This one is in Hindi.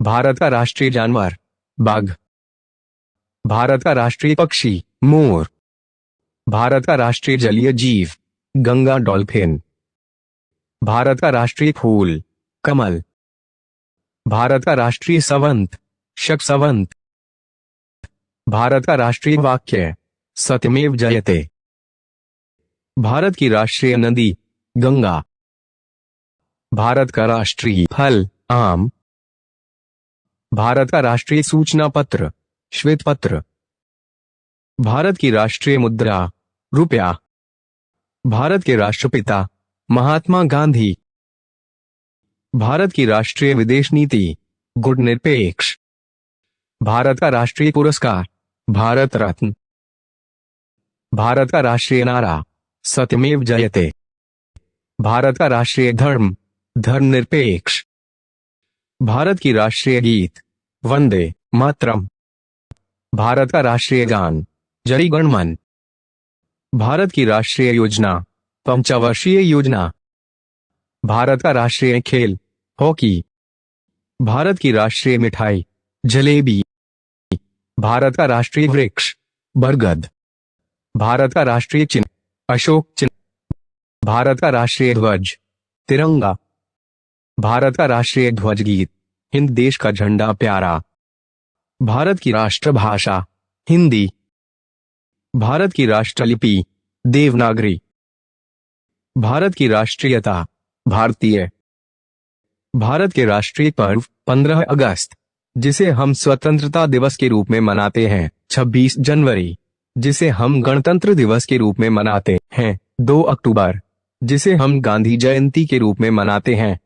भारत का राष्ट्रीय जानवर बाघ। भारत का राष्ट्रीय पक्षी मोर। भारत का राष्ट्रीय जलीय जीव गंगा डॉल्फिन। भारत का राष्ट्रीय फूल कमल। भारत का राष्ट्रीय संवंत शक। भारत का राष्ट्रीय वाक्य सत्यमेव जयते। भारत की राष्ट्रीय नदी गंगा। भारत का राष्ट्रीय फल आम। भारत का राष्ट्रीय सूचना पत्र श्वेत पत्र। भारत की राष्ट्रीय मुद्रा रुपया। भारत के राष्ट्रपिता महात्मा गांधी। भारत की राष्ट्रीय विदेश नीति गुटनिरपेक्ष। भारत का राष्ट्रीय पुरस्कार भारत रत्न। भारत का राष्ट्रीय नारा सत्यमेव जयते। भारत का राष्ट्रीय धर्म धर्मनिरपेक्ष। भारत की राष्ट्रीय गीत वंदे मातरम। भारत का राष्ट्रीय गान जय गण मन। भारत की राष्ट्रीय योजना पंचवर्षीय योजना। भारत का राष्ट्रीय खेल हॉकी। भारत की राष्ट्रीय मिठाई जलेबी। भारत का राष्ट्रीय वृक्ष बरगद। भारत का राष्ट्रीय चिन्ह अशोक चिन्ह। भारत का राष्ट्रीय ध्वज तिरंगा। भारत का राष्ट्रीय ध्वज गीत हिंद देश का झंडा प्यारा। भारत की राष्ट्रभाषा हिंदी। भारत की राष्ट्रलिपि देवनागरी। भारत की राष्ट्रीयता भारतीय। भारत के राष्ट्रीय पर्व 15 अगस्त जिसे हम स्वतंत्रता दिवस के रूप में मनाते हैं। 26 जनवरी जिसे हम गणतंत्र दिवस के रूप में मनाते हैं। 2 अक्टूबर जिसे हम गांधी जयंती के रूप में मनाते हैं।